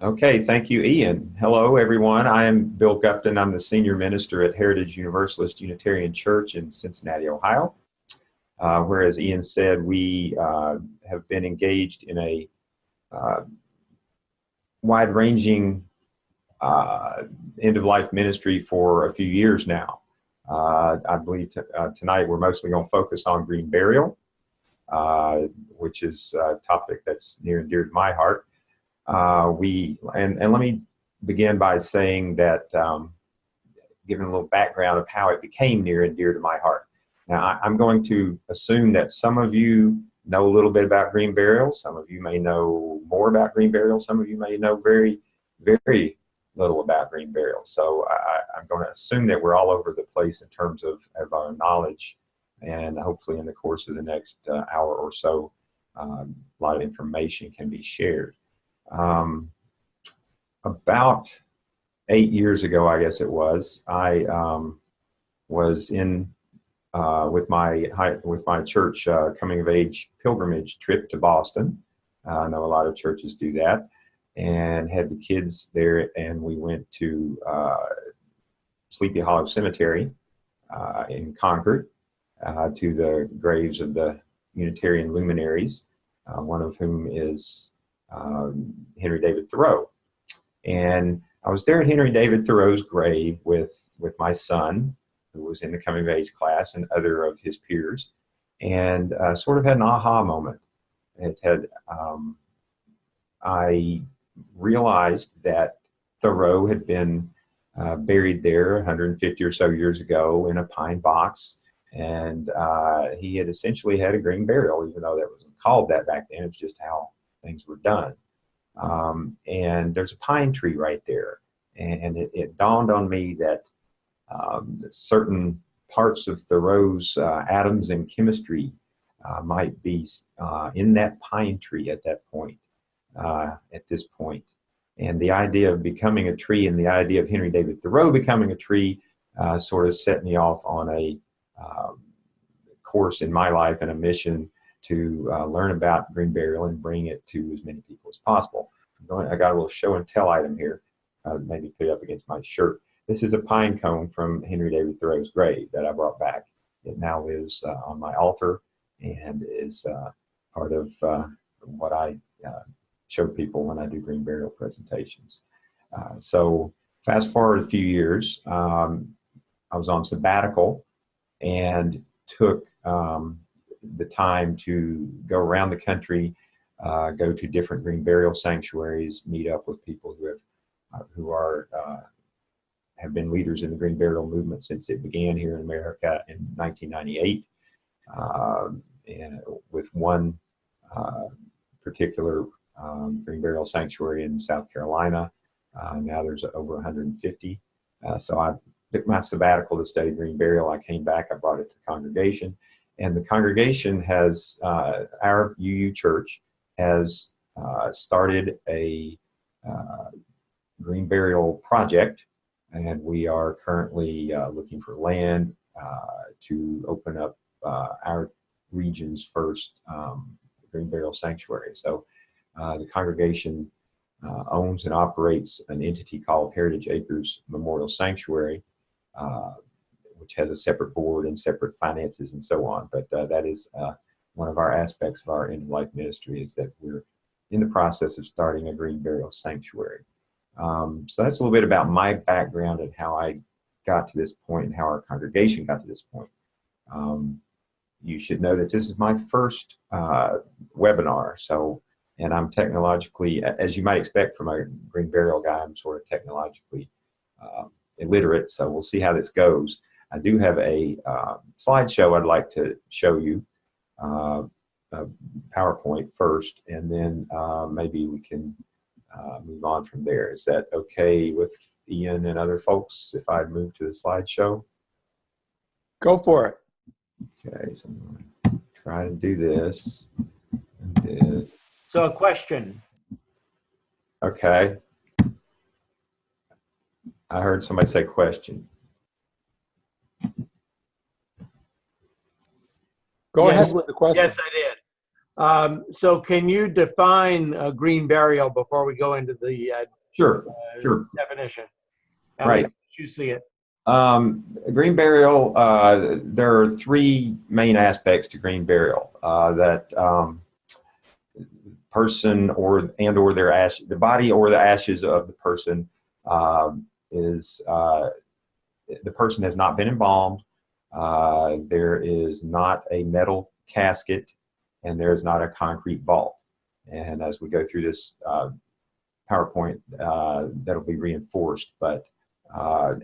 Okay, thank you, Ian. Hello, everyone. I am Bill Gupton. I'm the Senior Minister at Heritage Universalist Unitarian Church in Cincinnati, Ohio. Whereas Ian said, we have been engaged in a wide-ranging end-of-life ministry for a few years now. I believe tonight we're mostly going to focus on green burial, which is a topic that's near and dear to my heart. And let me begin by saying that, giving a little background of how it became near and dear to my heart. Now, I'm going to assume that some of you know a little bit about green burial. Some of you may know more about green burial. Some of you may know very, very little about green burial. So I'm going to assume that we're all over the place in terms of our knowledge, and hopefully in the course of the next hour or so, a lot of information can be shared. About 8 years ago, I guess it was, I was in with my church coming of age pilgrimage trip to Boston. I know a lot of churches do that, and had the kids there, and we went to Sleepy Hollow Cemetery in Concord to the graves of the Unitarian luminaries, one of whom is Henry David Thoreau. And I was there at Henry David Thoreau's grave with my son, who was in the coming of age class, and other of his peers, and sort of had an aha moment. I realized that Thoreau had been buried there 150 or so years ago in a pine box, and he had essentially had a green burial, even though that wasn't called that back then. It was just how things were done. And there's a pine tree right there. And it dawned on me that certain parts of Thoreau's atoms and chemistry might be in that pine tree at that point, at this point. And the idea of becoming a tree and the idea of Henry David Thoreau becoming a tree sort of set me off on a course in my life and a mission to learn about green burial and bring it to as many people as possible. I got a little show and tell item here, maybe put it up against my shirt. This is a pine cone from Henry David Thoreau's grave that I brought back. It now lives on my altar and is part of what I show people when I do green burial presentations. So fast forward a few years, I was on sabbatical and took the time to go around the country, go to different green burial sanctuaries, meet up with people who have been leaders in the green burial movement since it began here in America in 1998, and with one particular green burial sanctuary in South Carolina. Now there's over 150. So I took my sabbatical to study green burial. I came back, I brought it to the congregation. And the congregation has, our UU church has started a green burial project, and we are currently looking for land to open up our region's first green burial sanctuary. So the congregation owns and operates an entity called Heritage Acres Memorial Sanctuary, which has a separate board and separate finances and so on. But that is one of our aspects of our end-of-life ministry, is that we're in the process of starting a green burial sanctuary. So that's a little bit about my background and how I got to this point and how our congregation got to this point. You should know that this is my first webinar. So, and I'm technologically, as you might expect from a green burial guy, I'm sort of technologically illiterate. So we'll see how this goes. I do have a slideshow I'd like to show you, PowerPoint first, and then maybe we can move on from there. Is that okay with Ian and other folks if I move to the slideshow? Go for it. Okay, so I'm going to try to do this. So a question. Okay. I heard somebody say question. Go Yes. ahead with the question. Yes, I did. So can you define a green burial before we go into the Sure, sure. definition? At Right. least you see it. Green burial, there are three main aspects to green burial. That person or their ash, the body or the ashes of the person is the person has not been embalmed. There is not a metal casket, and there is not a concrete vault. And as we go through this PowerPoint, that'll be reinforced. But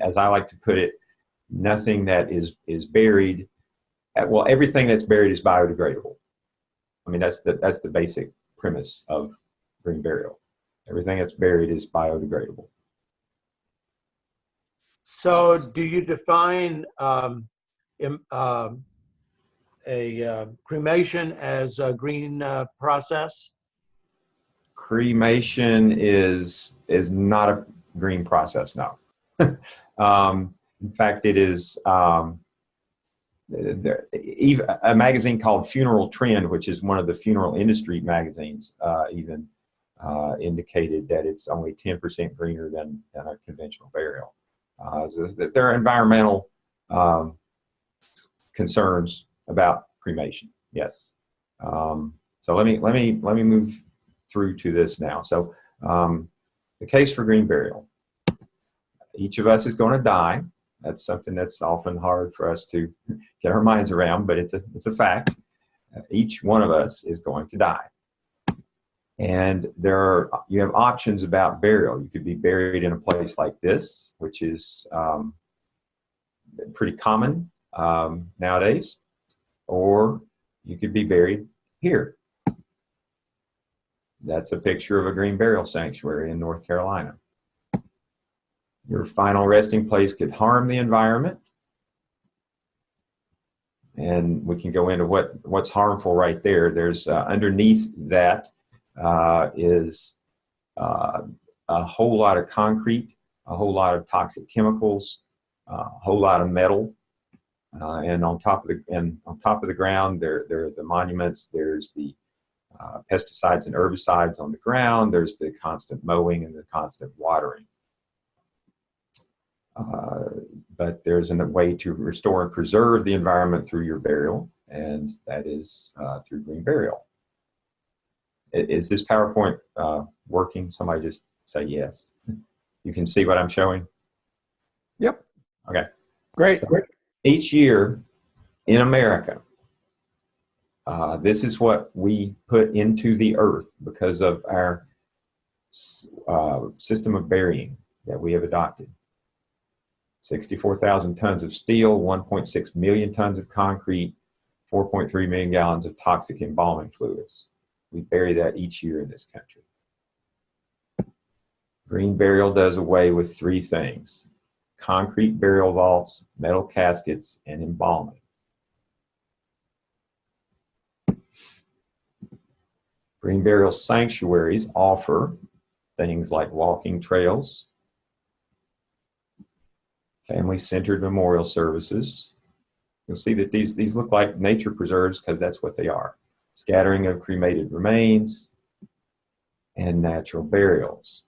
as I like to put it, nothing that is buried, well, everything that's buried is biodegradable. I mean, that's the basic premise of green burial. Everything that's buried is biodegradable. So do you define cremation as a green process? Cremation is not a green process, no. In fact, it is even a magazine called Funeral Trend, which is one of the funeral industry magazines, even indicated that it's only 10% greener than a conventional burial. So there are environmental concerns about cremation. Yes. So let me move through to this now. So the case for green burial. Each of us is going to die. That's something that's often hard for us to get our minds around, but it's a fact. Each one of us is going to die. And you have options about burial. You could be buried in a place like this, which is pretty common nowadays, or you could be buried here. That's a picture of a green burial sanctuary in North Carolina. Your final resting place could harm the environment. And we can go into what's harmful right there. There's underneath that is a whole lot of concrete, a whole lot of toxic chemicals, a whole lot of metal, and on top of the ground there are the monuments. There's the pesticides and herbicides on the ground. There's the constant mowing and the constant watering. But there's a way to restore and preserve the environment through your burial, and that is through green burial. Is this PowerPoint working? Somebody just say yes. You can see what I'm showing? Yep. Okay. Great. So each year in America, this is what we put into the earth because of our system of burying that we have adopted. 64,000 tons of steel, 1.6 million tons of concrete, 4.3 million gallons of toxic embalming fluids. We bury that each year in this country. Green burial does away with three things: concrete burial vaults, metal caskets, and embalming. Green burial sanctuaries offer things like walking trails, family-centered memorial services. You'll see that these look like nature preserves because that's what they are. Scattering of cremated remains and natural burials.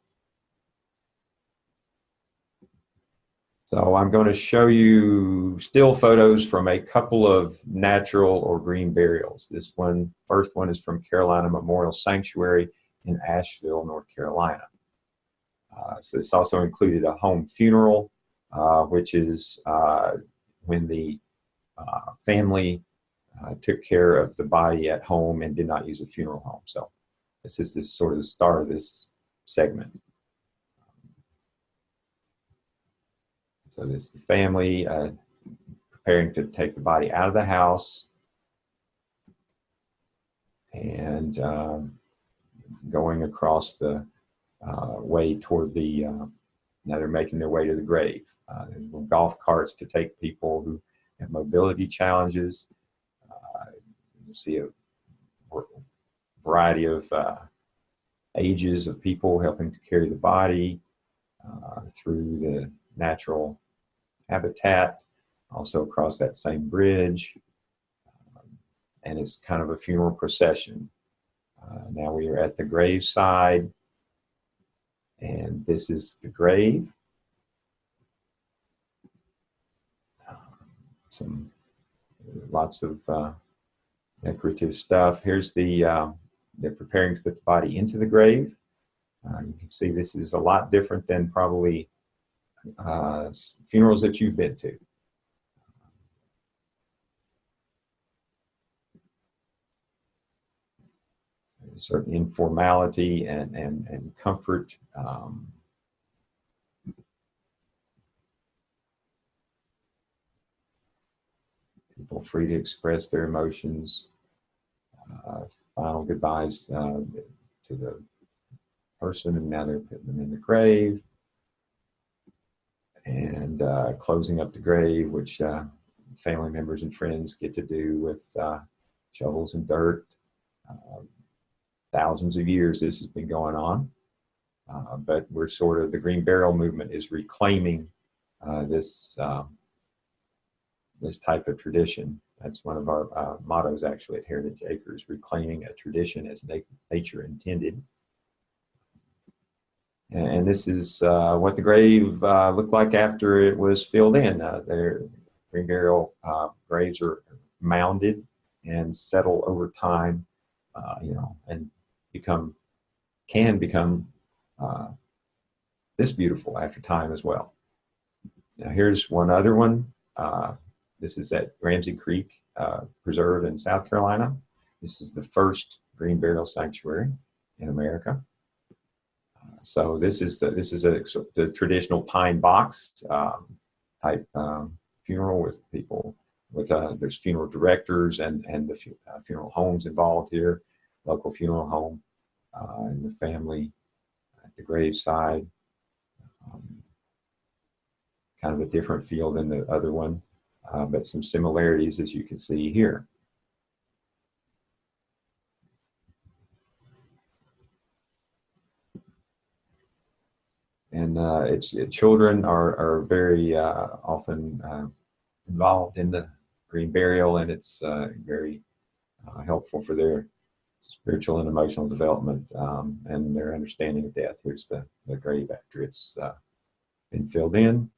So I'm going to show you still photos from a couple of natural or green burials. This first one is from Carolina Memorial Sanctuary in Asheville, North Carolina. So this also included a home funeral, which is when the family took care of the body at home and did not use a funeral home. So this is sort of the start of this segment. So this is the family preparing to take the body out of the house and going across the way toward the, now they're making their way to the grave. There's little golf carts to take people who have mobility challenges. You see a variety of ages of people helping to carry the body through the natural habitat, also across that same bridge. And it's kind of a funeral procession. Now we are at the graveside, and this is the grave. Lots of decorative stuff. Here's they're preparing to put the body into the grave. You can see this is a lot different than probably funerals that you've been to. There's a certain informality and comfort. People free to express their emotions. Final goodbyes to the person, and now they're putting them in the grave. And closing up the grave, which family members and friends get to do with shovels and dirt. Thousands of years this has been going on, but we're sort of, the green burial movement is reclaiming this type of tradition. That's one of our mottos actually at Heritage Acres: reclaiming a tradition as nature intended. And this is what the grave looked like after it was filled in. Their green burial graves are mounded and settle over time, and can become this beautiful after time as well. Now here's one other one. This is at Ramsey Creek Preserve in South Carolina. This is the first green burial sanctuary in America. So this is the traditional pine box type funeral with people with there's funeral directors and the funeral homes involved here, local funeral home, and the family at the graveside. Kind of a different feel than the other one, but some similarities as you can see here. And children are very often involved in the green burial, and it's very helpful for their spiritual and emotional development and their understanding of death. Here's the grave after it's been filled in.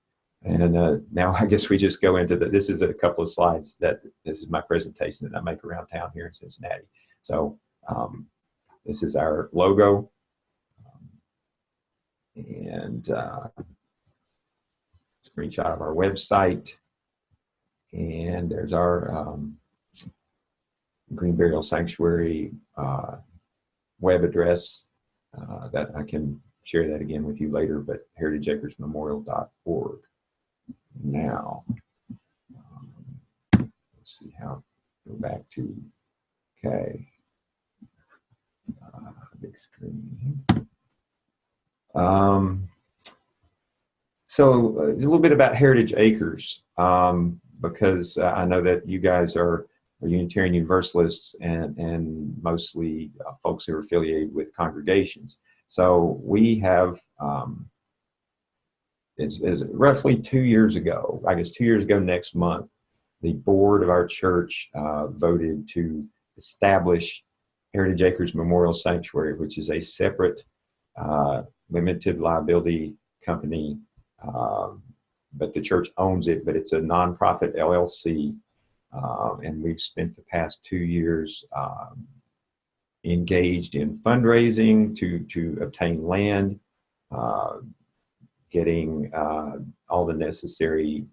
And now I guess we just go into this is a couple of slides this is my presentation that I make around town here in Cincinnati. So this is our logo. And screenshot of our website. And there's our Green Burial Sanctuary web address that I can share that again with you later, but heritageacresmemorial.org. Now, let's see how, go back to, okay, big screen. So a little bit about Heritage Acres, because I know that you guys are Unitarian Universalists and mostly folks who are affiliated with congregations. So we have, it's roughly 2 years ago, I guess 2 years ago next month, the board of our church voted to establish Heritage Acres Memorial Sanctuary, which is a separate limited liability company, but the church owns it, but it's a nonprofit LLC, and we've spent the past 2 years engaged in fundraising to obtain land, getting all the necessary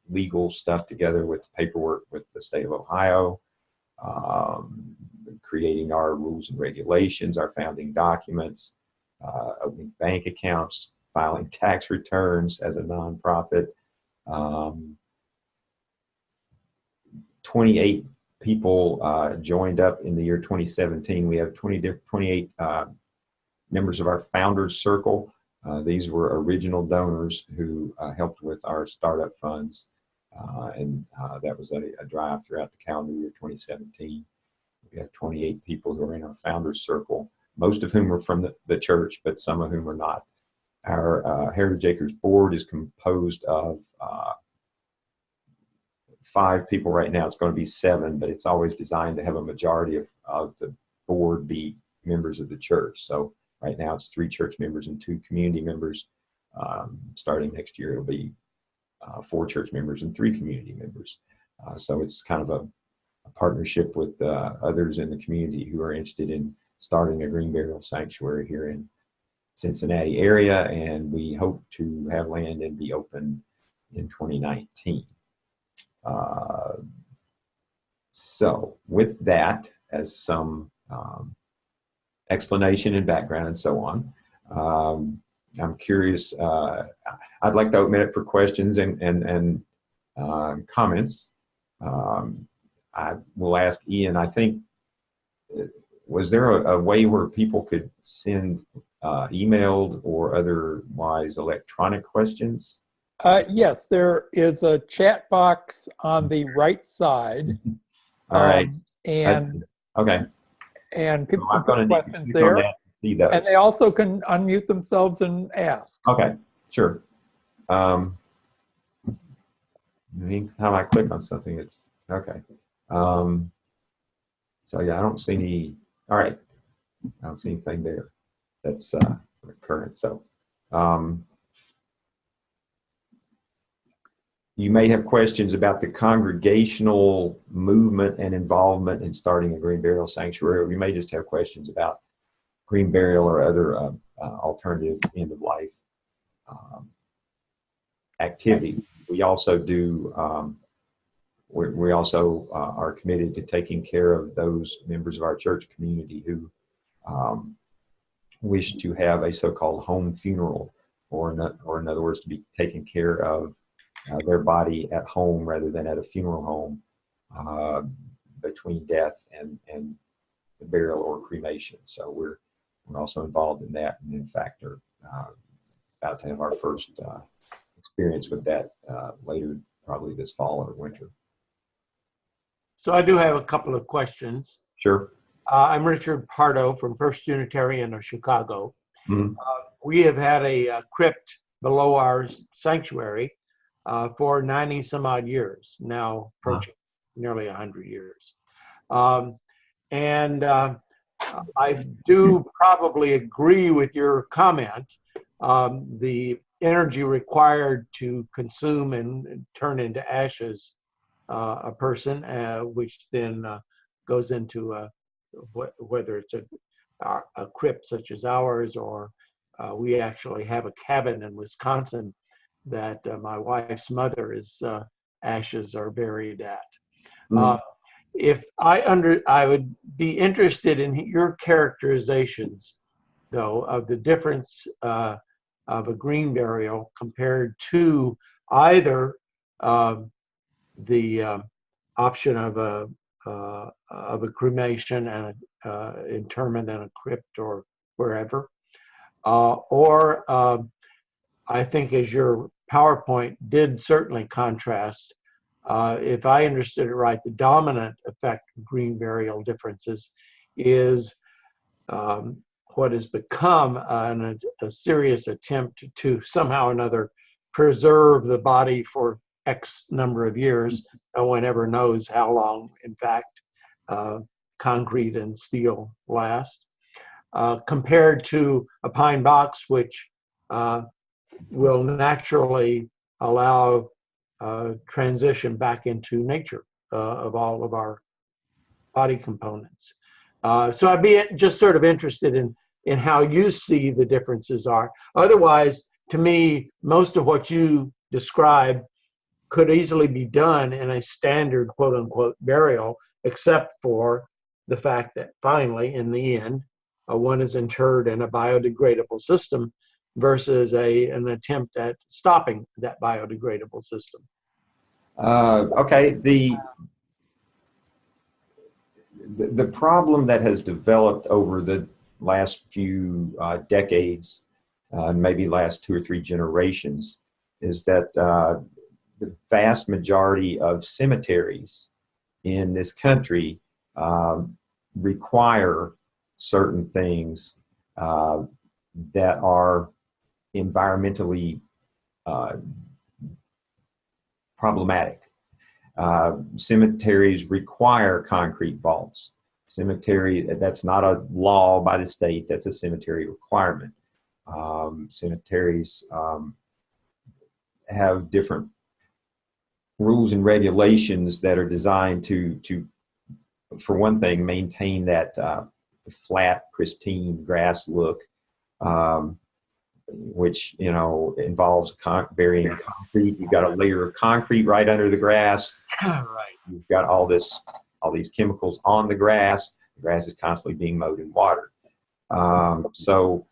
legal stuff together with the paperwork with the state of Ohio, creating our rules and regulations, our founding documents, opening bank accounts, filing tax returns as a nonprofit. 28 people joined up in the year 2017. We have 28 members of our Founders Circle. These were original donors who helped with our startup funds, and that was a drive throughout the calendar year 2017. We have 28 people who are in our Founders Circle, most of whom are from the church, but some of whom are not. Our Heritage Acres board is composed of 5 people right now. It's going to be 7, but it's always designed to have a majority of the board be members of the church. So right now it's 3 church members and 2 community members. Starting next year, it'll be 4 church members and 3 community members. So it's kind of a partnership with others in the community who are interested in starting a green burial sanctuary here in Cincinnati area, and we hope to have land and be open in 2019. So with that as some explanation and background and so on, I'm curious, I'd like to open it for questions and comments. I will ask Ian, I think, was there a way where people could send emailed or otherwise electronic questions? Yes, there is a chat box on the right side. All right. And okay. And people So I'm can going put to questions there. See those. And they also can unmute themselves and ask. Okay, sure. Anytime I click on something, it's okay. So yeah, I don't see any. All right, I don't see anything there. That's current. So you may have questions about the congregational movement and involvement in starting a green burial sanctuary, or you may just have questions about green burial or other alternative end of life activity. We also do. We also are committed to taking care of those members of our church community who wish to have a so-called home funeral, or in other words, to be taken care of their body at home rather than at a funeral home between death and the burial or cremation. So we're also involved in that, and in fact are about to have our first experience with that later, probably this fall or winter. So I do have a couple of questions. Sure. I'm Richard Pardo from First Unitarian of Chicago. Mm-hmm. We have had a crypt below our sanctuary for 90 some odd years, now approaching nearly 100 years. And I do probably agree with your comment. The energy required to consume and turn into ashes a person, which then goes into whether it's a crypt such as ours, or we actually have a cabin in Wisconsin that my wife's mother's ashes are buried at. If I would be interested in your characterizations, though, of the difference of a green burial compared to either the option of a cremation and a interment in a crypt or wherever, or I think, as your PowerPoint did certainly contrast, if I understood it right, the dominant effect of green burial differences is what has become a serious attempt to somehow or another preserve the body for X number of years. No one ever knows how long, in fact, concrete and steel last, compared to a pine box, which will naturally allow transition back into nature of all of our body components. So I'd be just sort of interested in how you see the differences are. Otherwise, to me, most of what you describe could easily be done in a standard quote unquote burial, except for the fact that finally, in the end, one is interred in a biodegradable system versus an attempt at stopping that biodegradable system. Okay, the problem that has developed over the last few decades, maybe last 2 or 3 generations, is that the vast majority of cemeteries in this country require certain things that are environmentally problematic. Cemeteries require concrete vaults. cemetery, that's not a law by the state, that's a cemetery requirement. Cemeteries have different rules and regulations that are designed to for one thing, maintain that flat, pristine grass look, which, you know, involves burying concrete. You've got a layer of concrete right under the grass. Right. You've got all these chemicals on the grass. The grass is constantly being mowed and watered. So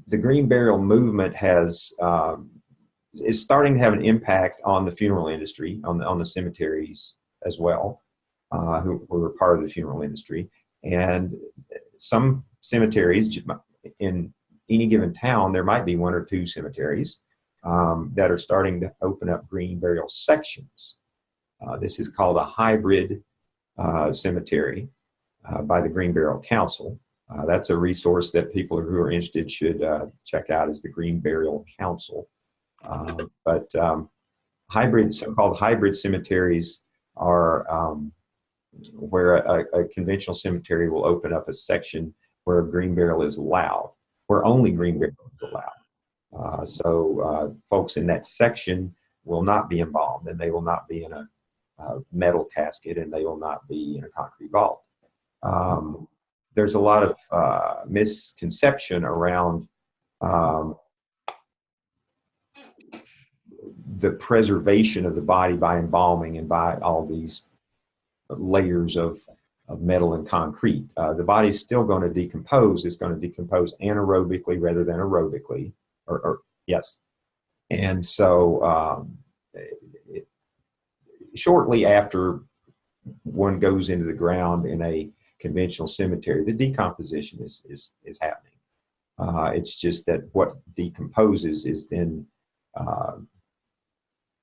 the green burial movement is starting to have an impact on the funeral industry, on the cemeteries as well, who are part of the funeral industry. And some cemeteries, in any given town, there might be one or two cemeteries that are starting to open up green burial sections. This is called a hybrid cemetery by the Green Burial Council. That's a resource that people who are interested should check out, is the Green Burial Council. But so-called hybrid cemeteries are where a conventional cemetery will open up a section where green burial is allowed, where only green burial is allowed. So folks in that section will not be embalmed, and they will not be in a metal casket, and they will not be in a concrete vault. There's a lot of misconception around the preservation of the body by embalming and by all these layers of metal and concrete. The body is still going to decompose. It's going to decompose anaerobically rather than aerobically, yes. And so shortly after one goes into the ground in a conventional cemetery, the decomposition is happening. It's just that what decomposes is then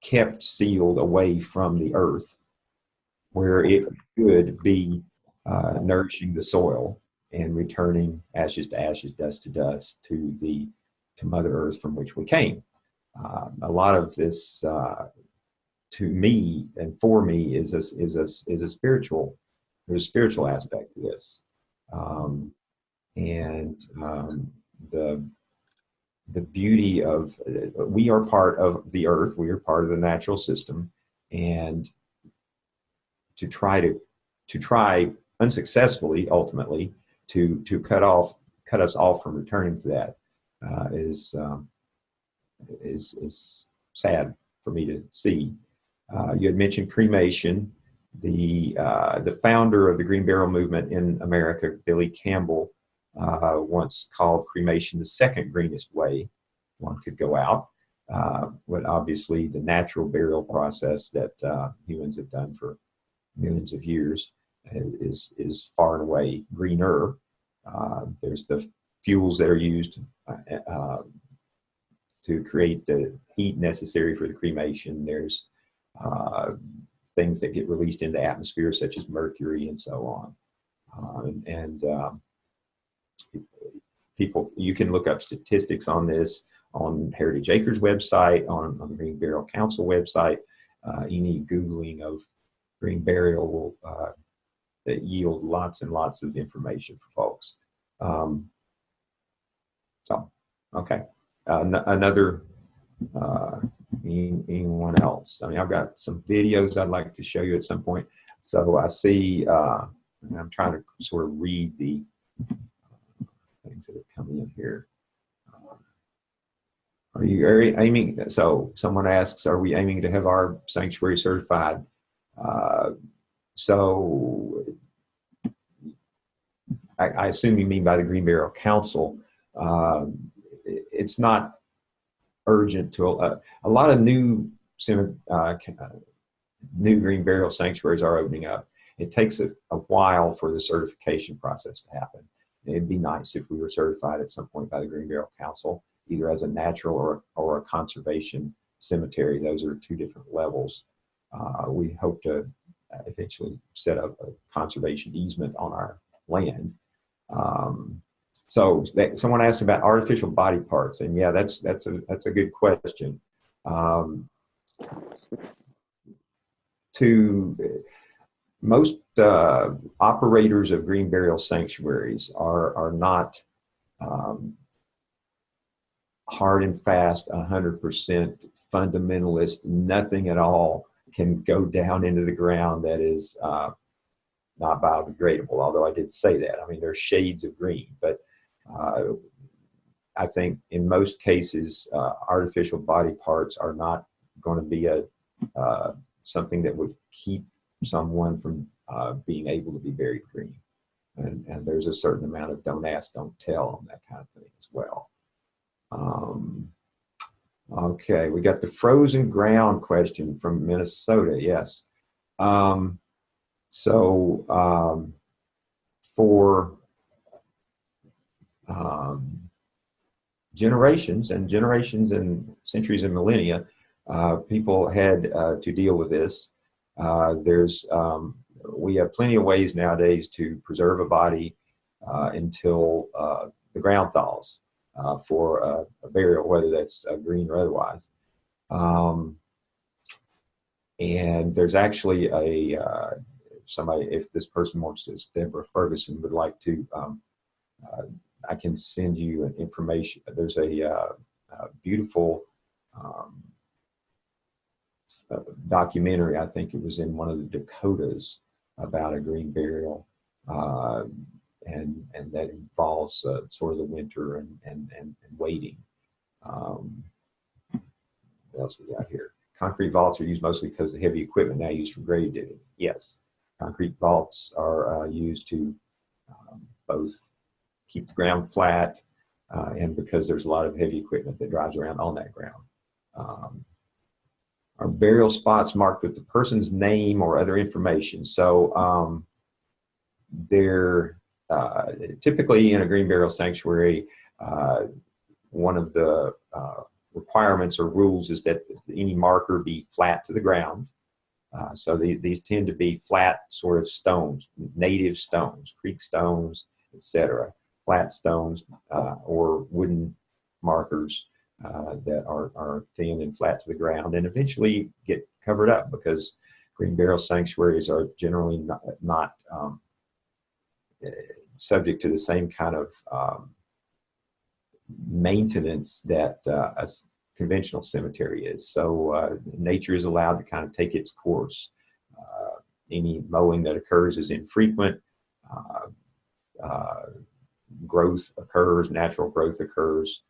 kept sealed away from the earth, where it could be nourishing the soil and returning ashes to ashes, dust to dust, to Mother Earth from which we came. A lot of this, to me and for me, is a spiritual. There's a spiritual aspect to this, and the beauty of we are part of the earth. We are part of the natural system, and to try unsuccessfully, ultimately, to cut us off from returning to that is sad for me to see. You had mentioned cremation. The founder of the green burial movement in America, Billy Campbell, once called cremation the second greenest way one could go out. But obviously, the natural burial process that humans have done for millions of years is far and away greener. There's the fuels that are used to create the heat necessary for the cremation. There's things that get released into the atmosphere, such as mercury and so on. People, you can look up statistics on this on Heritage Acres website, on the Green Burial Council website. Any Googling of green burial will yield lots and lots of information for folks. So, okay. Another, anyone else? I mean, I've got some videos I'd like to show you at some point. So I see, I'm trying to sort of read the things that are coming in here. Are you aiming, so someone asks, are we aiming to have our sanctuary certified? So I assume you mean by the Green Burial Council. It's not urgent to a lot of new green burial sanctuaries are opening up. It takes a while for the certification process to happen. It'd be nice if we were certified at some point by the Green Burial Council, either as a natural or a conservation cemetery. Those are two different levels. We hope to eventually set up a conservation easement on our land. So someone asked about artificial body parts, and yeah, that's a good question. most operators of green burial sanctuaries are not hard and fast, 100% fundamentalist. Nothing at all can go down into the ground that is not biodegradable, although I did say that. I mean, there's shades of green, but I think in most cases, artificial body parts are not going to be something that would keep someone from being able to be buried green. And there's a certain amount of don't ask, don't tell on that kind of thing as well. Okay, we got the frozen ground question from Minnesota. Yes. For generations and centuries and millennia, people had to deal with this. We have plenty of ways nowadays to preserve a body until the ground thaws for a burial, whether that's green or otherwise. And there's actually somebody, if this person wants this, Deborah Ferguson would like to, I can send you information. There's a beautiful documentary, I think it was in one of the Dakotas, about a green burial, and that involves sort of the winter and waiting. What else we got here? Concrete vaults are used mostly because the heavy equipment now used for grave digging. Yes, concrete vaults are used to both keep the ground flat and because there's a lot of heavy equipment that drives around on that ground. Are burial spots marked with the person's name or other information? So they're typically in a green burial sanctuary, one of the requirements or rules is that any marker be flat to the ground. So these tend to be flat sort of stones, native stones, creek stones, etc. Flat stones or wooden markers that are thin and flat to the ground and eventually get covered up, because green burial sanctuaries are generally not subject to the same kind of maintenance that a conventional cemetery is. So nature is allowed to kind of take its course. Any mowing that occurs is infrequent. Growth occurs, natural growth occurs.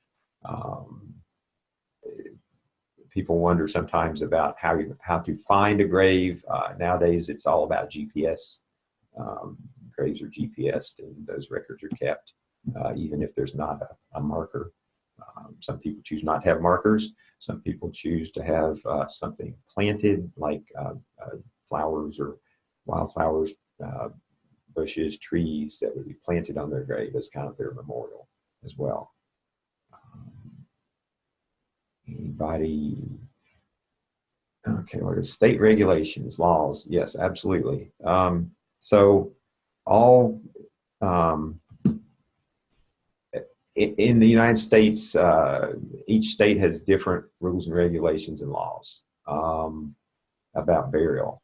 People wonder sometimes about how to find a grave. Nowadays, it's all about GPS. Graves are GPSed, and those records are kept, even if there's not a marker. Some people choose not to have markers. Some people choose to have something planted, like flowers or wildflowers, bushes, trees that would be planted on their grave as kind of their memorial as well. Anybody? Okay, what are state regulations, laws? Yes, absolutely. So all in the United States, each state has different rules and regulations and laws about burial.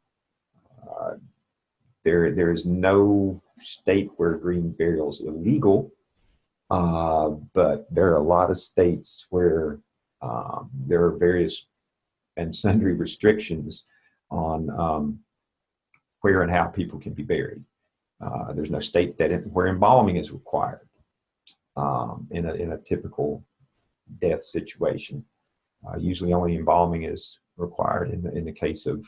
There is no state where green burial is illegal, but there are a lot of states where there are various and sundry restrictions on where and how people can be buried. There's no state where embalming is required in a typical death situation. Usually only embalming is required in the case of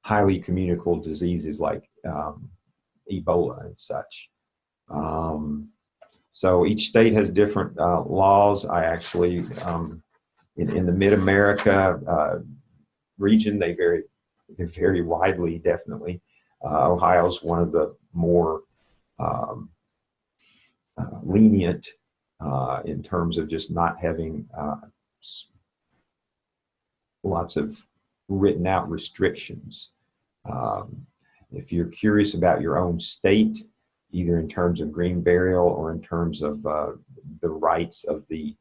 highly communicable diseases like Ebola and such. So each state has different laws. I actually, in the Mid-America region, they vary widely, definitely. Ohio's one of the more lenient in terms of just not having lots of written out restrictions. If you're curious about your own state, either in terms of green burial or in terms of the rights of the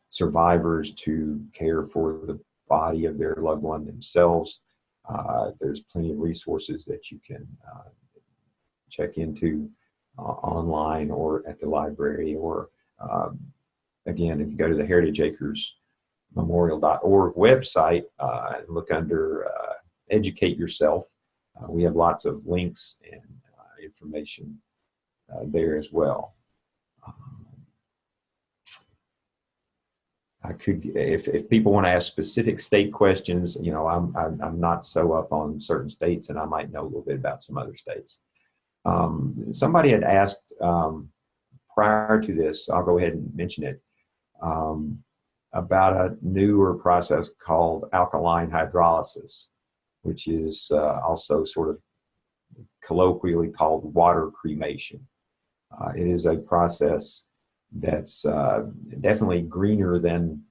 survivors to care for the body of their loved one themselves, There's plenty of resources that you can check into online or at the library, or again, if you go to the Heritage Acres Memorial.org website and look under Educate Yourself, we have lots of links and information there as well. I could, if people want to ask specific state questions, you know, I'm not so up on certain states, and I might know a little bit about some other states. Somebody had asked prior to this, I'll go ahead and mention it, about a newer process called alkaline hydrolysis, which is also sort of colloquially called water cremation. It is a process that's definitely greener than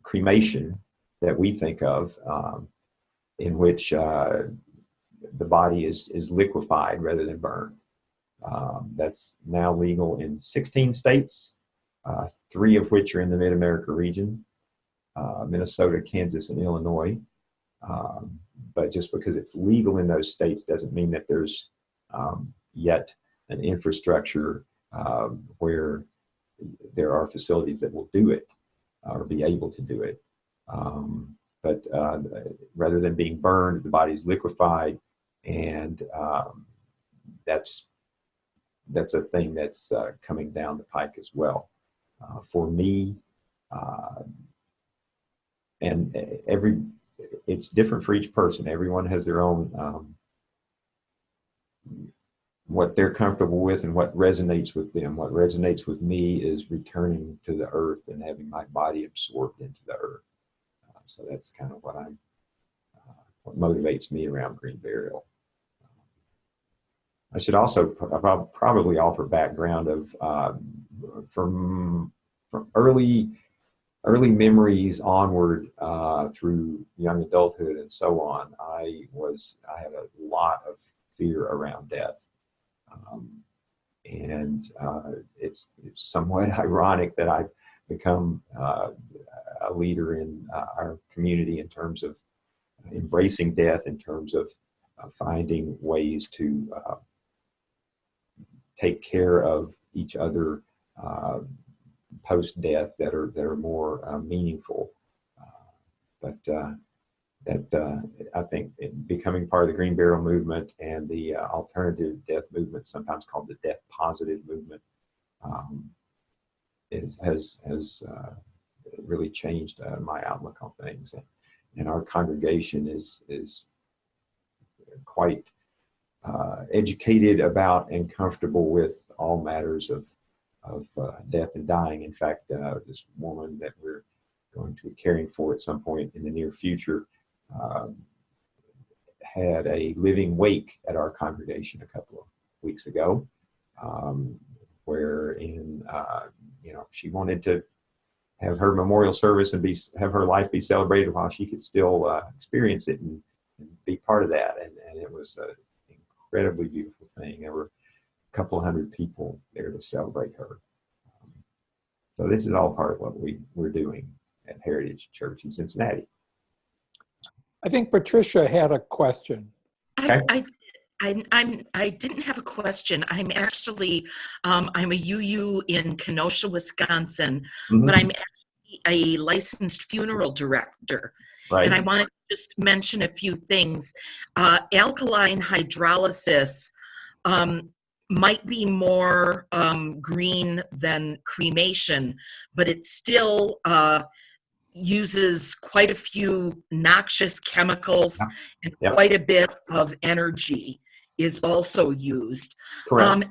cremation that we think of, in which the body is liquefied rather than burned. That's now legal in 16 states, 3 of which are in the Mid-America region, Minnesota, Kansas, and Illinois. But just because it's legal in those states doesn't mean that there's yet an infrastructure where there are facilities that will do it or be able to do it. But rather than being burned, the body's liquefied, and that's a thing that's coming down the pike as well. For me, and it's different for each person. Everyone has their own what they're comfortable with and what resonates with them. What resonates with me is returning to the earth and having my body absorbed into the earth. So that's kind of what what motivates me around green burial. I should also probably offer background of from early memories onward through young adulthood and so on. I had a lot of fear around death. And it's somewhat ironic that I've become a leader in our community in terms of embracing death, in terms of finding ways to take care of each other post-death that are more meaningful. But I think becoming part of the Green Burial movement and the alternative death movement, sometimes called the death positive movement, has really changed my outlook on things. And our congregation is quite educated about and comfortable with all matters of death and dying. In fact, this woman that we're going to be caring for at some point in the near future had a living wake at our congregation a couple of weeks ago, wherein she wanted to have her memorial service and have her life be celebrated while she could still experience it and be part of that. And it was an incredibly beautiful thing. There were a couple of hundred people there to celebrate her. So this is all part of what we're doing at Heritage Church in Cincinnati. I think Patricia had a question. Okay. I didn't have a question. I'm actually, I'm a UU in Kenosha, Wisconsin, but I'm actually a licensed funeral director. Right. And I want to just mention a few things. Alkaline hydrolysis might be more green than cremation, but it still uses quite a few noxious chemicals, and quite a bit of energy is also used. Correct.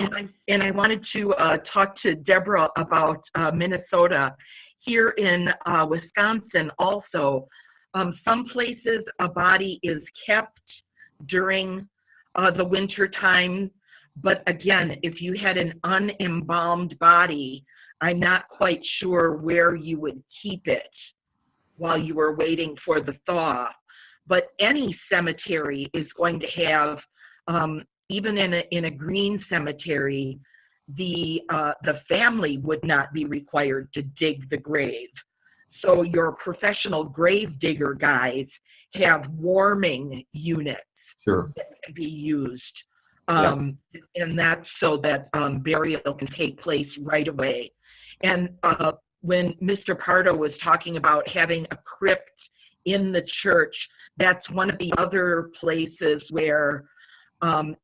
And I wanted to talk to Deborah about Minnesota. Here in Wisconsin also, some places a body is kept during the winter time, but again, if you had an unembalmed body, I'm not quite sure where you would keep it while you were waiting for the thaw. But any cemetery is going to have, even in a green cemetery, the family would not be required to dig the grave. So your professional grave digger guys have warming units Sure. that can be used. Yeah. And that's so that burial can take place right away. And when Mr. Pardo was talking about having a crypt in the church, that's one of the other places where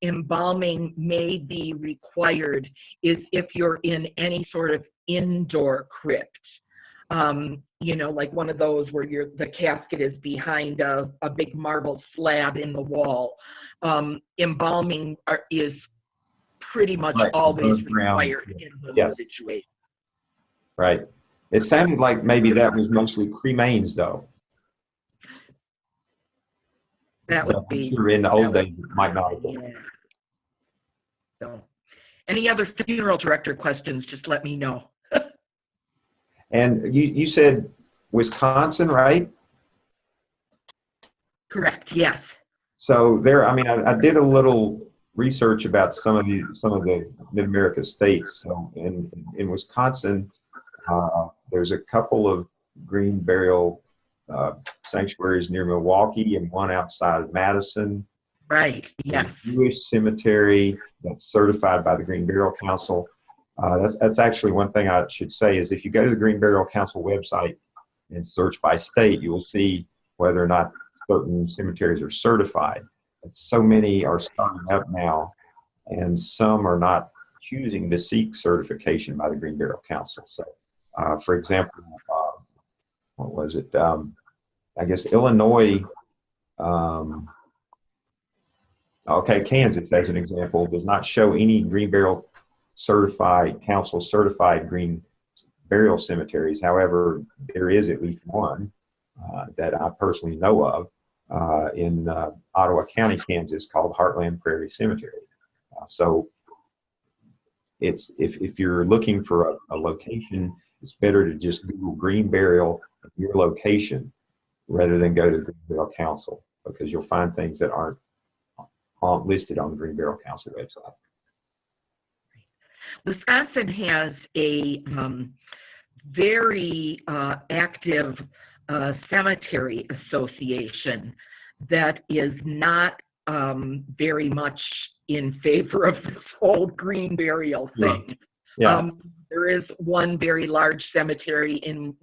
embalming may be required, is if you're in any sort of indoor crypt. You know, like one of those where the casket is behind a big marble slab in the wall. Embalming is pretty much Right, always above ground. required in those Yes. situations. Right. It sounded like maybe that was mostly cremains, though. That But would I'm be. sure in the that old would- days it might not have been. Yeah. So, any other funeral director questions, just let me know. And you said Wisconsin, right? Correct, yes. So there, I mean, I did a little research about some of the Mid-America states. So in Wisconsin, there's a couple of green burial sanctuaries near Milwaukee and one outside of Madison. Right, yes. There's a Jewish cemetery that's certified by the Green Burial Council. That's actually one thing I should say is if you go to the Green Burial Council website and search by state, you will see whether or not certain cemeteries are certified. And so many are starting up now, and some are not choosing to seek certification by the Green Burial Council. So, for example, what was it? I guess Illinois, Kansas, as an example, does not show any Green Burial Council certified green burial cemeteries. However, there is at least one that I personally know of in Ottawa County, Kansas, called Heartland Prairie Cemetery. So it's if you're looking for a location, it's better to just Google green burial at your location rather than go to the Green Burial Council, because you'll find things that aren't listed on the Green Burial Council website. Wisconsin has a very active cemetery association that is not very much in favor of this whole green burial thing. Yeah. There is one very large cemetery in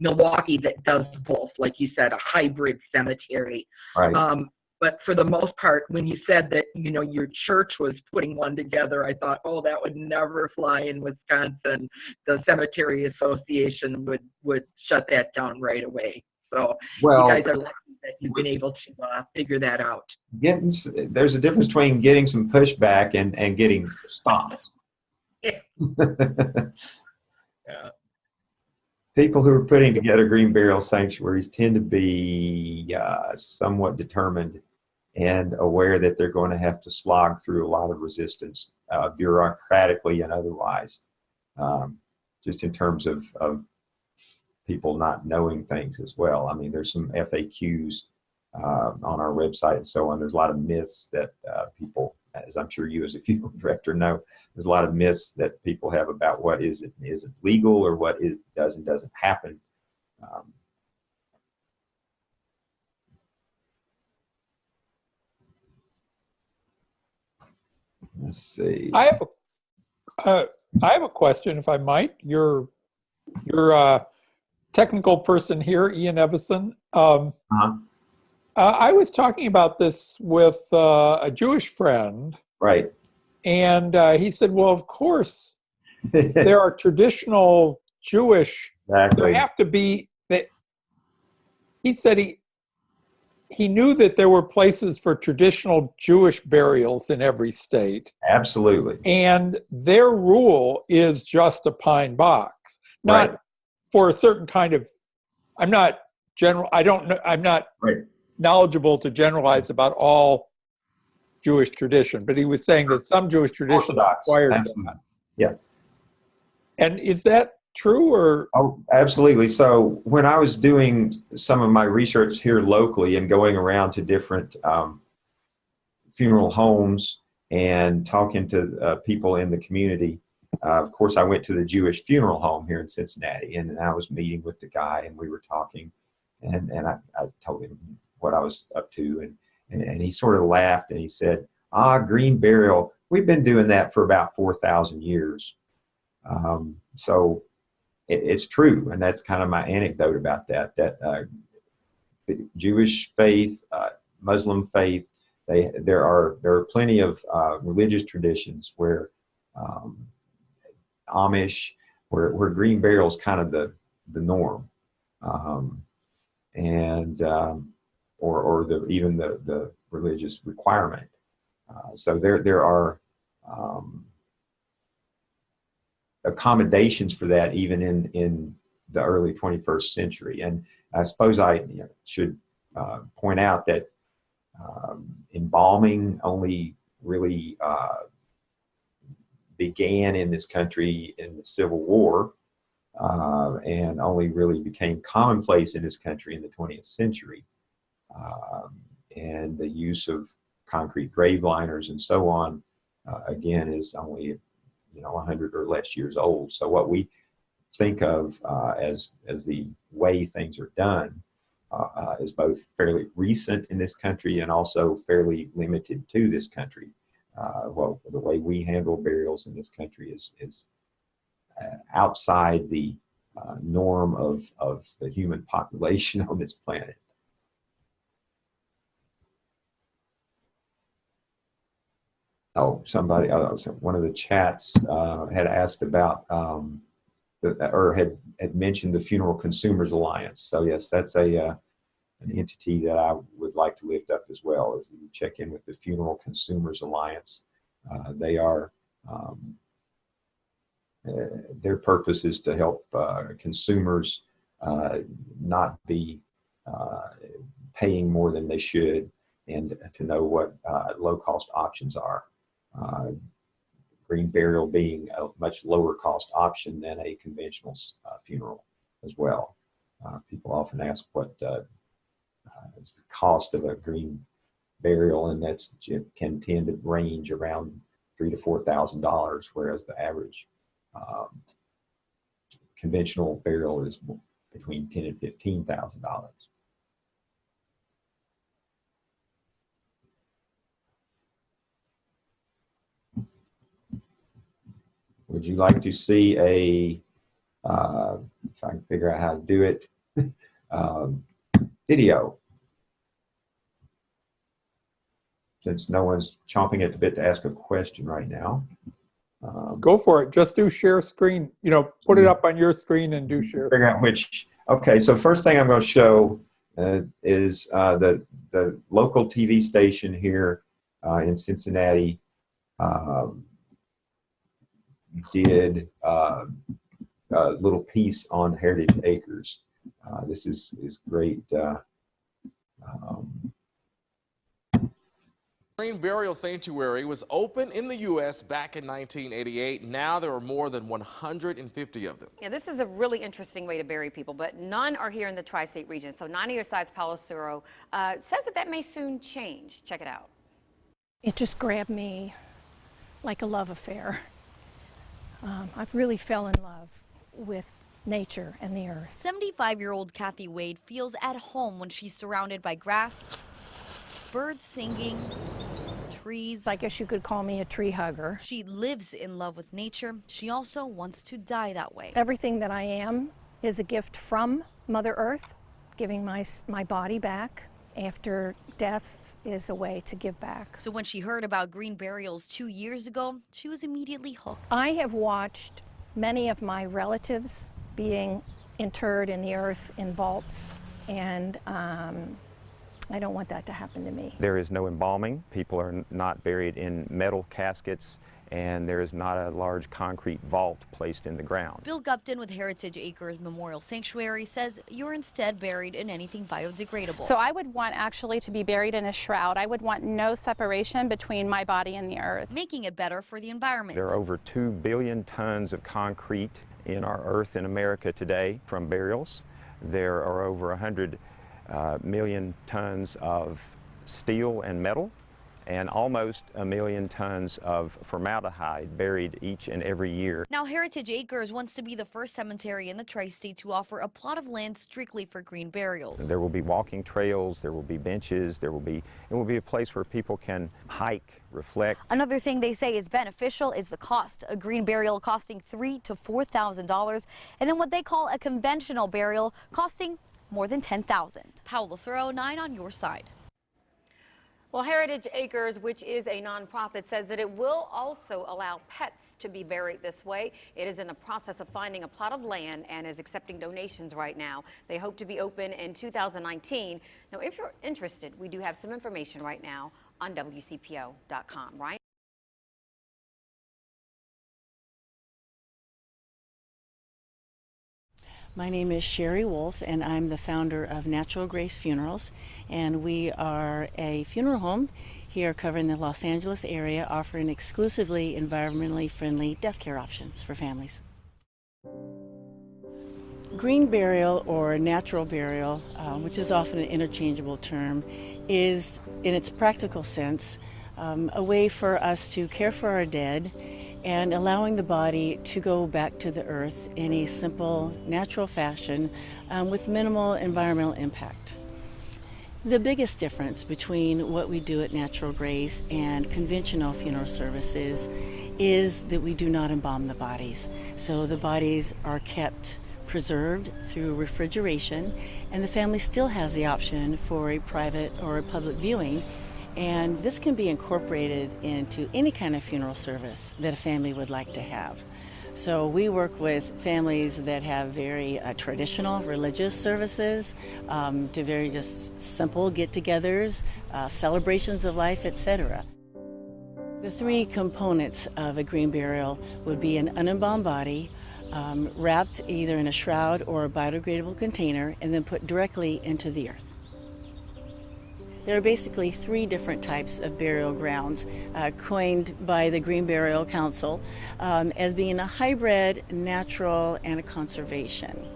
Milwaukee that does both, like you said, a hybrid cemetery. Right. But for the most part, when you said that, you know, your church was putting one together, I thought, oh, that would never fly in Wisconsin. The Cemetery Association would shut that down right away. So Well, you guys are lucky that you've been able to figure that out. There's a difference between getting some pushback and getting stopped. Yeah. People who are putting together green burial sanctuaries tend to be somewhat determined and aware that they're going to have to slog through a lot of resistance, bureaucratically and otherwise, just in terms of people not knowing things as well. I mean, there's some FAQs on our website and so on. There's a lot of myths that people, as I'm sure you as a funeral director know, there's a lot of myths that people have about what isn't legal or what does and doesn't happen. Let's see. I have a question, if I might. You're a technical person here, Ian Evison. I was talking about this with a Jewish friend. Right. And he said, well, of course, there are traditional Jewish, Exactly. there have to be, he said he knew that there were places for traditional Jewish burials in every state. Absolutely. And their rule is just a pine box, not Right. for a certain kind of, I'm not Right. knowledgeable to generalize about all Jewish tradition, but he was saying that some Jewish traditions Orthodox. required Absolutely. that. Yeah. And is that true or? Oh, absolutely. So when I was doing some of my research here locally and going around to different funeral homes and talking to people in the community, of course, I went to the Jewish funeral home here in Cincinnati, and I was meeting with the guy, and we were talking, and I told him what I was up to, and he sort of laughed and he said, green burial, we've been doing that for about 4,000 years. So it's true, and that's kind of my anecdote about that, Jewish faith, Muslim faith, there are plenty of religious traditions where Amish, where green burial is kind of the norm, or even the religious requirement. So there are accommodations for that even in the early 21st century. And I suppose I should point out that embalming only really began in this country in the Civil War, and only really became commonplace in this country in the 20th century. And the use of concrete grave liners and so on, again, is only 100 or less years old. So what we think of as the way things are done is both fairly recent in this country and also fairly limited to this country. Well, the way we handle burials in this country is outside the norm of the human population on this planet. Oh, somebody, one of the chats had asked about, or had mentioned the Funeral Consumers Alliance. So yes, that's an entity that I would like to lift up as well, as you check in with the Funeral Consumers Alliance. They are, their purpose is to help consumers not be paying more than they should, and to know what low-cost options are. Green burial being a much lower cost option than a conventional funeral as well. People often ask what is the cost of a green burial, and that's can tend to range around $3,000 to $4,000, whereas the average conventional burial is between $10,000 and $15,000. Would you like to see a, if I can figure out how to do it, video? Since no one's chomping at the bit to ask a question right now. Go for it. Just do share screen. Put it up on your screen and do share. Figure out which. Okay, so first thing I'm going to show is the local TV station here in Cincinnati did a little piece on Heritage Acres. This is great. Green Burial Sanctuary was opened in the U.S. back in 1988. Now there are more than 150 of them. Yeah, this is a really interesting way to bury people, but none are here in the tri-state region. So 90 Your Side's Palo Suro says that may soon change. Check it out. It just grabbed me like a love affair. I really fell in love with nature and the earth. 75-year-old Kathy Wade feels at home when she's surrounded by grass, birds singing, trees. I guess you could call me a tree hugger. She lives in love with nature. She also wants to die that way. Everything that I am is a gift from Mother Earth, giving my body back. After death is a way to give back. So when she heard about green burials 2 years ago, she was immediately hooked. I have watched many of my relatives being interred in the earth in vaults, and I don't want that to happen to me. There is no embalming. People are not buried in metal caskets, and there is not a large concrete vault placed in the ground. Bill Gupton with Heritage Acres Memorial Sanctuary says you're instead buried in anything biodegradable. So I would want actually to be buried in a shroud. I would want no separation between my body and the earth. Making it better for the environment. There are over 2 billion tons of concrete in our earth in America today from burials. There are over 100 million tons of steel and metal and almost 1 million tons of formaldehyde buried each and every year. Now, Heritage Acres wants to be the first cemetery in the tri-state to offer a plot of land strictly for green burials. There will be walking trails, there will be benches, it will be a place where people can hike, reflect. Another thing they say is beneficial is the cost. A green burial costing $3,000 to $4,000, and then what they call a conventional burial costing more than $10,000. Paola Soro, 9 on your side. Well, Heritage Acres, which is a nonprofit, says that it will also allow pets to be buried this way. It is in the process of finding a plot of land and is accepting donations right now. They hope to be open in 2019. Now, if you're interested, we do have some information right now on WCPO.com, right? My name is Sherry Wolf, and I'm the founder of Natural Grace Funerals, and we are a funeral home here covering the Los Angeles area, offering exclusively environmentally friendly death care options for families. Green burial or natural burial, which is often an interchangeable term, is, in its practical sense, a way for us to care for our dead and allowing the body to go back to the earth in a simple, natural fashion with minimal environmental impact. The biggest difference between what we do at Natural Grace and conventional funeral services is that we do not embalm the bodies. So the bodies are kept preserved through refrigeration, and the family still has the option for a private or a public viewing. And this can be incorporated into any kind of funeral service that a family would like to have. So we work with families that have very traditional religious services to very just simple get-togethers, celebrations of life, etc. The three components of a green burial would be an unembalmed body, wrapped either in a shroud or a biodegradable container, and then put directly into the earth. There are basically 3 different types of burial grounds, coined by the Green Burial Council as being a hybrid, natural, and a conservation.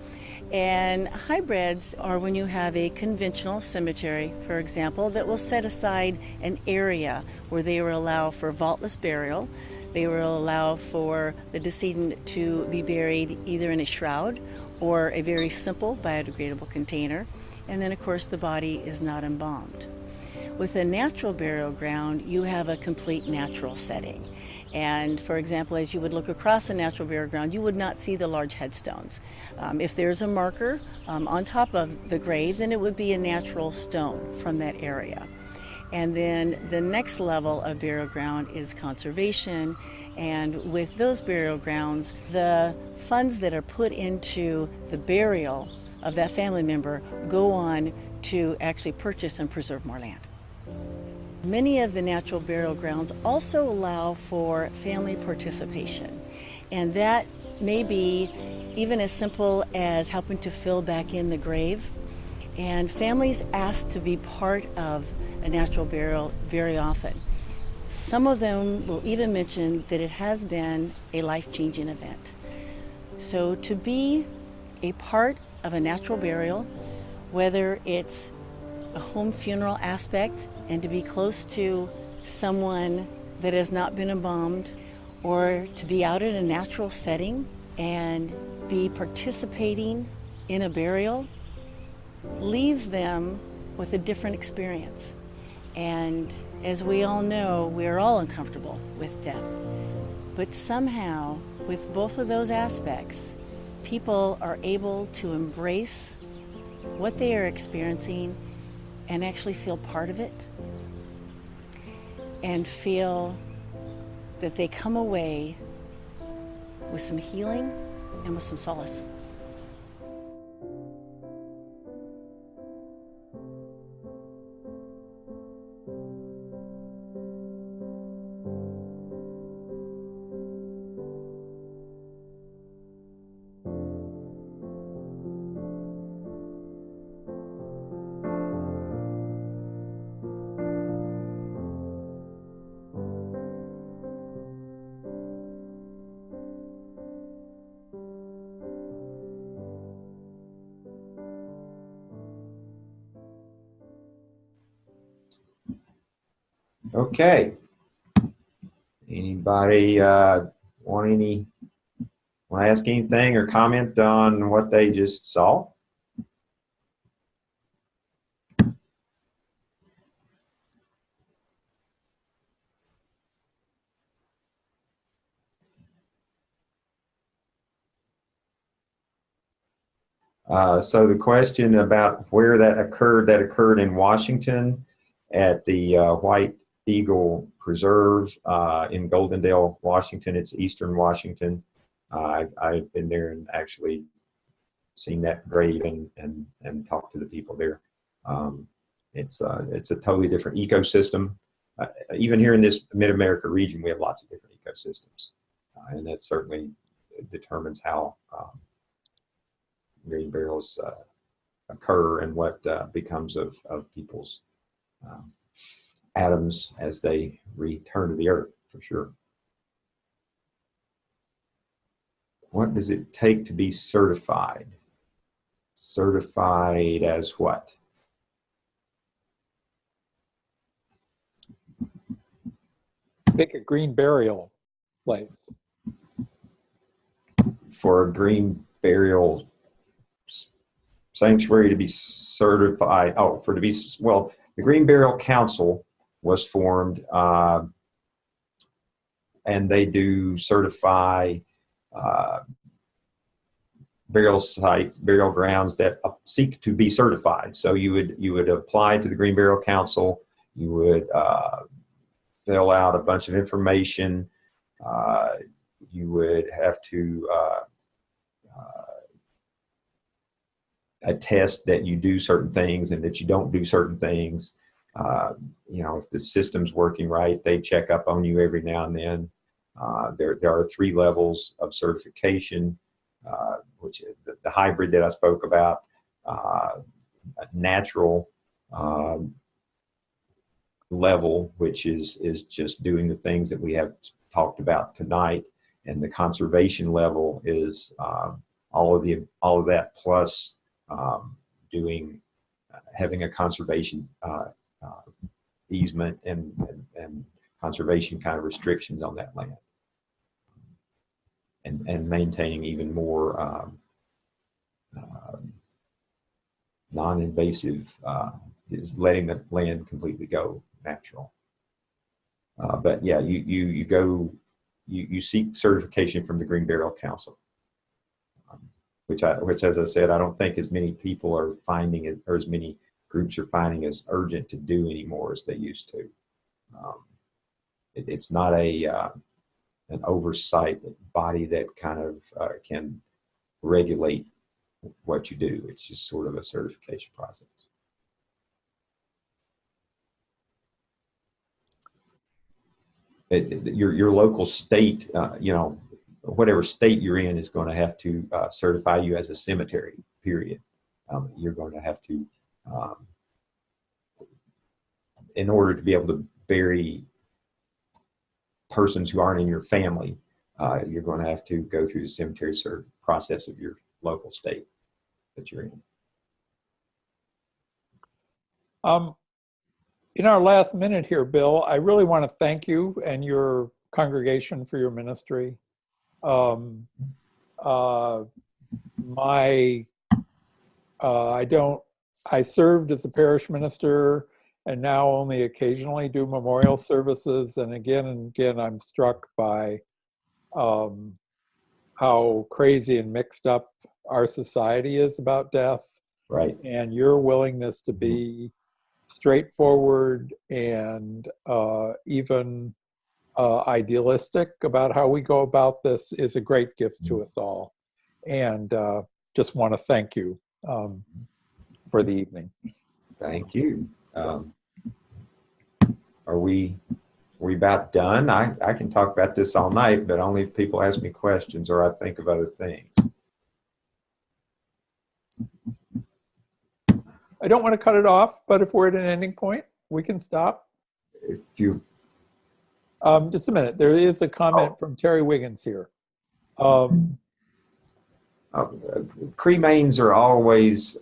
And hybrids are when you have a conventional cemetery, for example, that will set aside an area where they will allow for vaultless burial. They will allow for the decedent to be buried either in a shroud or a very simple biodegradable container. And then, of course, the body is not embalmed. With a natural burial ground, you have a complete natural setting. And for example, as you would look across a natural burial ground, you would not see the large headstones. If there's a marker on top of the grave, then it would be a natural stone from that area. And then the next level of burial ground is conservation. And with those burial grounds, the funds that are put into the burial of that family member go on to actually purchase and preserve more land. Many of the natural burial grounds also allow for family participation, and that may be even as simple as helping to fill back in the grave. And families ask to be part of a natural burial very often. Some of them will even mention that it has been a life-changing event. So to be a part of a natural burial, whether it's a home funeral aspect and to be close to someone that has not been embalmed, or to be out in a natural setting and be participating in a burial, leaves them with a different experience. And as we all know, we're all uncomfortable with death. But somehow, with both of those aspects, people are able to embrace what they are experiencing and actually feel part of it and feel that they come away with some healing and with some solace. Okay. Anybody want to ask anything or comment on what they just saw? So the question about where that occurred in Washington at the White Eagle Preserve in Goldendale, Washington. It's Eastern Washington. I've been there and actually seen that grave and talked to the people there. It's a totally different ecosystem. Even here in this Mid-America region, we have lots of different ecosystems, and that certainly determines how green burials occur and what becomes of people's atoms as they return to the earth, for sure. What does it take to be certified? Certified as what? Pick a green burial place. For a green burial sanctuary to be certified, well, the Green Burial Council was formed, and they do certify burial sites, burial grounds that seek to be certified. So you would apply to the Green Burial Council. You would fill out a bunch of information. You would have to attest that you do certain things and that you don't do certain things. You know, if the system's working right, they check up on you every now and then. There are 3 levels of certification, which is the hybrid that I spoke about, natural level, which is just doing the things that we have talked about tonight, and the conservation level is all of that plus having a conservation easement and conservation kind of restrictions on that land, and maintaining even more non-invasive, is letting the land completely go natural. But yeah, you seek certification from the Green Burial Council, which as I said, I don't think as many people are finding or as many groups are finding as urgent to do anymore as they used to. It's not an oversight body that kind of can regulate what you do. It's just sort of a certification process. Your local state, you know, whatever state you're in is going to have to certify you as a cemetery, period. You're going to have to, in order to be able to bury persons who aren't in your family, you're going to have to go through the cemetery process of your local state that you're in. In our last minute here, Bill, I really want to thank you and your congregation for your ministry. I served as a parish minister and now only occasionally do memorial services. And again, I'm struck by how crazy and mixed up our society is about death. Right. And your willingness to be straightforward and even idealistic about how we go about this is a great gift to us all. And just want to thank you for the evening. Thank you. Are we about done? I can talk about this all night, but only if people ask me questions or I think of other things. I don't want to cut it off, but if we're at an ending point, we can stop. If you just a minute. There is a comment from Terry Wiggins here. Cremains are always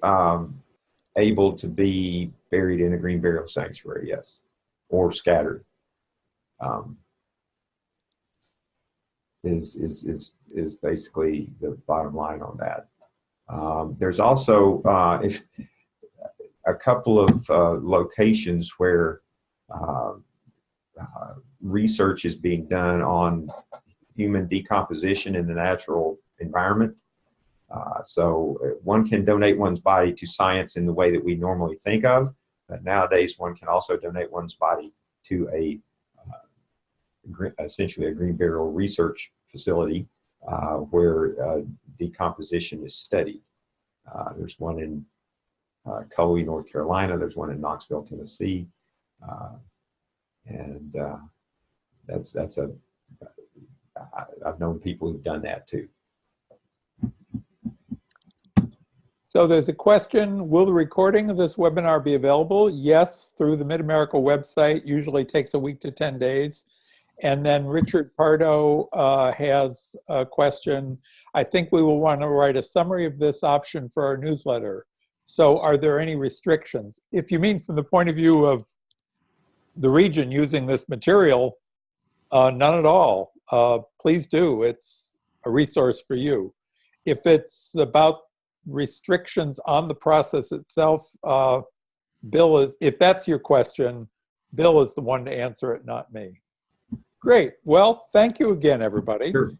able to be buried in a green burial sanctuary, yes, or scattered. is basically the bottom line on that. There's also a couple of locations where research is being done on human decomposition in the natural environment. So one can donate one's body to science in the way that we normally think of, but nowadays one can also donate one's body to essentially a green burial research facility where decomposition is studied. There's one in Cullowhee, North Carolina. There's one in Knoxville, Tennessee, and I've known people who've done that too. So there's a question, will the recording of this webinar be available? Yes, through the Mid-America website, usually takes a week to 10 days. And then Richard Pardo has a question. I think we will want to write a summary of this option for our newsletter. So are there any restrictions? If you mean from the point of view of the region using this material, none at all. Please do, it's a resource for you. If it's about restrictions on the process itself, Bill is, if that's your question, Bill is the one to answer it, not me. Great. Well, thank you again, everybody. Sure.